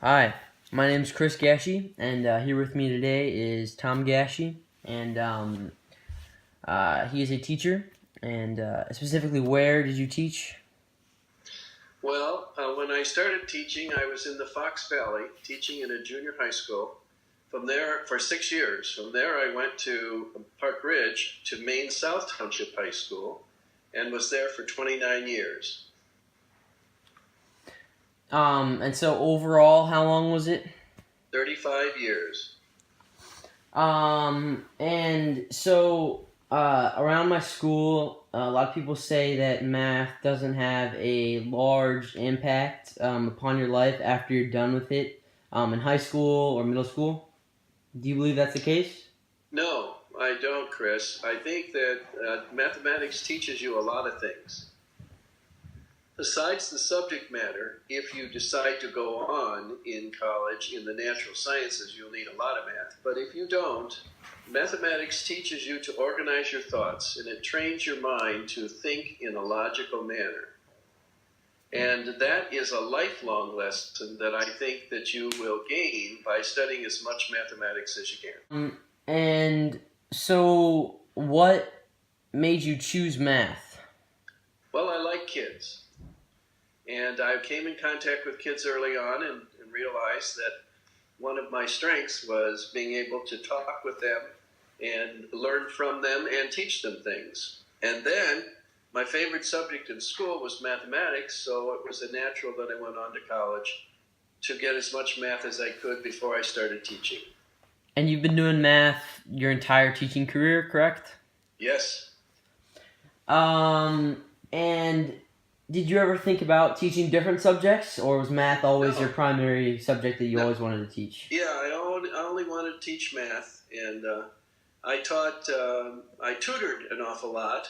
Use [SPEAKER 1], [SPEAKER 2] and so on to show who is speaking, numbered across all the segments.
[SPEAKER 1] Hi, my name is Chris Gasche, and here with me today is Tom Gasche, and he is a teacher. And specifically, where did you teach?
[SPEAKER 2] Well, when I started teaching, I was in the Fox Valley teaching in a junior high school. From there, for 6 years. From there, I went to Park Ridge to Maine South Township High School and was there for 29 years.
[SPEAKER 1] And so overall, how long was it?
[SPEAKER 2] 35 years.
[SPEAKER 1] And so around my school, a lot of people say that math doesn't have a large impact upon your life after you're done with it in high school or middle school. Do you believe that's the case?
[SPEAKER 2] No, I don't, Chris. I think that mathematics teaches you a lot of things. Besides the subject matter, if you decide to go on in college in the natural sciences, you'll need a lot of math. But if you don't, mathematics teaches you to organize your thoughts, and it trains your mind to think in a logical manner. And that is a lifelong lesson that I think that you will gain by studying as much mathematics as you can.
[SPEAKER 1] And so, what made you choose math?
[SPEAKER 2] Well, I like kids. And I came in contact with kids early on and realized that one of my strengths was being able to talk with them and learn from them and teach them things. And then my favorite subject in school was mathematics, so it was a natural that I went on to college to get as much math as I could before I started teaching.
[SPEAKER 1] And you've been doing math your entire teaching career, correct?
[SPEAKER 2] Yes.
[SPEAKER 1] And did you ever think about teaching different subjects, or was math always
[SPEAKER 2] No.
[SPEAKER 1] your primary subject that you
[SPEAKER 2] No.
[SPEAKER 1] always wanted to teach?
[SPEAKER 2] Yeah, I only wanted to teach math, and I tutored an awful lot,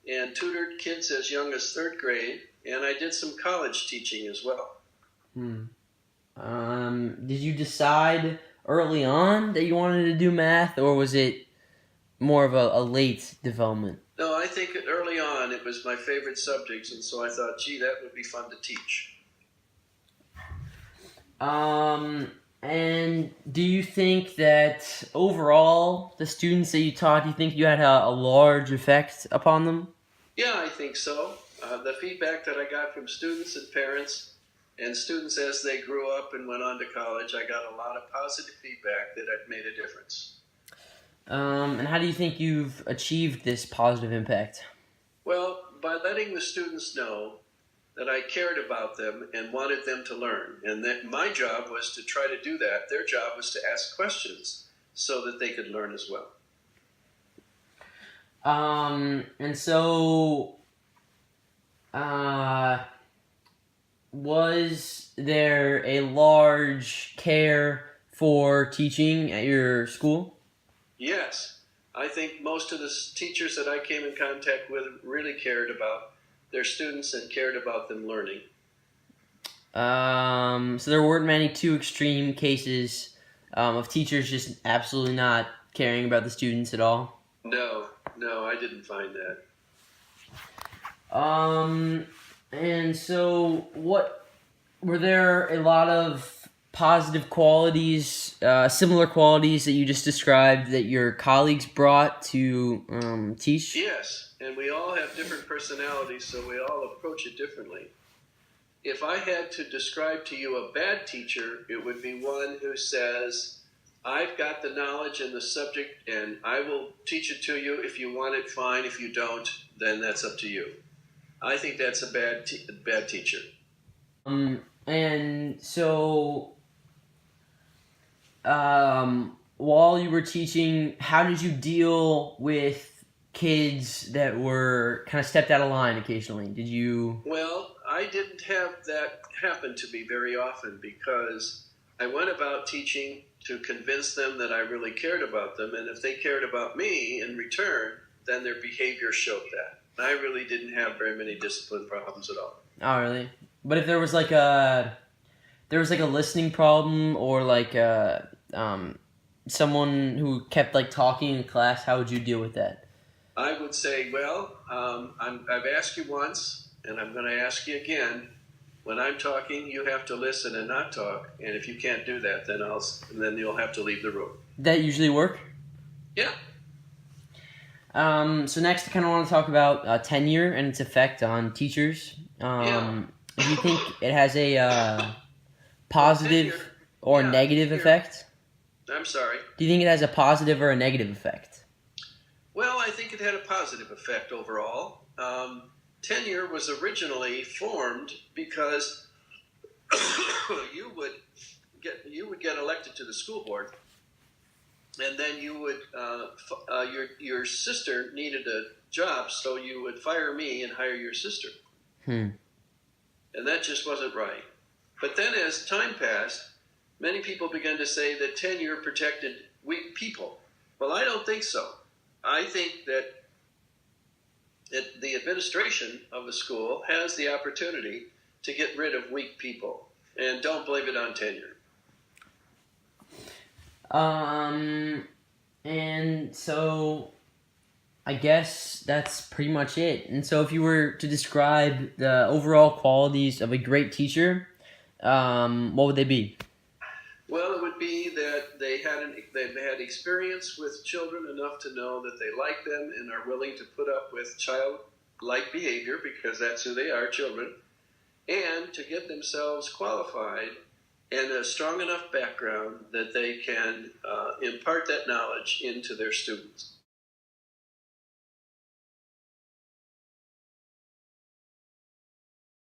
[SPEAKER 2] and tutored kids as young as third grade, and I did some college teaching as well.
[SPEAKER 1] Did you decide early on that you wanted to do math, or was it more of a late development?
[SPEAKER 2] No, I think early on it was my favorite subject, and so I thought, gee, that would be fun to teach.
[SPEAKER 1] And do you think that overall, the students that you taught, do you think you had a large effect upon them?
[SPEAKER 2] Yeah, I think so. The feedback that I got from students and parents, and students as they grew up and went on to college, I got a lot of positive feedback that I'd made a difference.
[SPEAKER 1] And how do you think you've achieved this positive impact?
[SPEAKER 2] Well, by letting the students know that I cared about them and wanted them to learn, and that my job was to try to do that. Their job was to ask questions so that they could learn as well.
[SPEAKER 1] And so, was there a large care for teaching at your school?
[SPEAKER 2] Yes, I think most of the teachers that I came in contact with really cared about their students and cared about them learning.
[SPEAKER 1] So there weren't many too extreme cases of teachers just absolutely not caring about the students at all.
[SPEAKER 2] No, I didn't find that.
[SPEAKER 1] And so what were there a lot of positive qualities, similar qualities that you just described that your colleagues brought to teach?
[SPEAKER 2] Yes, and we all have different personalities, so we all approach it differently. If I had to describe to you a bad teacher, it would be one who says, I've got the knowledge in the subject and I will teach it to you. If you want it, fine. If you don't, then that's up to you. I think that's a bad teacher.
[SPEAKER 1] And so, while you were teaching, how did you deal with kids that were kind of stepped out of line occasionally? Did you?
[SPEAKER 2] Well, I didn't have that happen to me very often because I went about teaching to convince them that I really cared about them, and if they cared about me in return, then their behavior showed that. I really didn't have very many discipline problems at all.
[SPEAKER 1] Oh, really? But if there was like a listening problem or like someone who kept like talking in class, how would you deal with that?
[SPEAKER 2] I would say, well, I've asked you once, and I'm going to ask you again. When I'm talking, you have to listen and not talk. And if you can't do that, then you'll have to leave the room.
[SPEAKER 1] That usually work?
[SPEAKER 2] Yeah.
[SPEAKER 1] So next, I kind of want to talk about tenure and its effect on teachers.
[SPEAKER 2] Yeah.
[SPEAKER 1] Do you think it has a positive
[SPEAKER 2] Tenure,
[SPEAKER 1] or
[SPEAKER 2] yeah,
[SPEAKER 1] negative
[SPEAKER 2] tenure.
[SPEAKER 1] effect?
[SPEAKER 2] I'm sorry.
[SPEAKER 1] Do you think it has a positive or a negative effect?
[SPEAKER 2] Well, I think it had a positive effect overall. Tenure was originally formed because you would get elected to the school board, and then you would your sister needed a job, so you would fire me and hire your sister,
[SPEAKER 1] Hmm.
[SPEAKER 2] and that just wasn't right. But then, as time passed, many people began to say that tenure protected weak people. Well, I don't think so. I think that the administration of the school has the opportunity to get rid of weak people, and don't blame it on tenure.
[SPEAKER 1] And so I guess that's pretty much it. And so if you were to describe the overall qualities of a great teacher, what would they be?
[SPEAKER 2] Well, it would be that they've had experience with children enough to know that they like them and are willing to put up with childlike behavior, because that's who they are, children, and to get themselves qualified and a strong enough background that they can impart that knowledge into their students.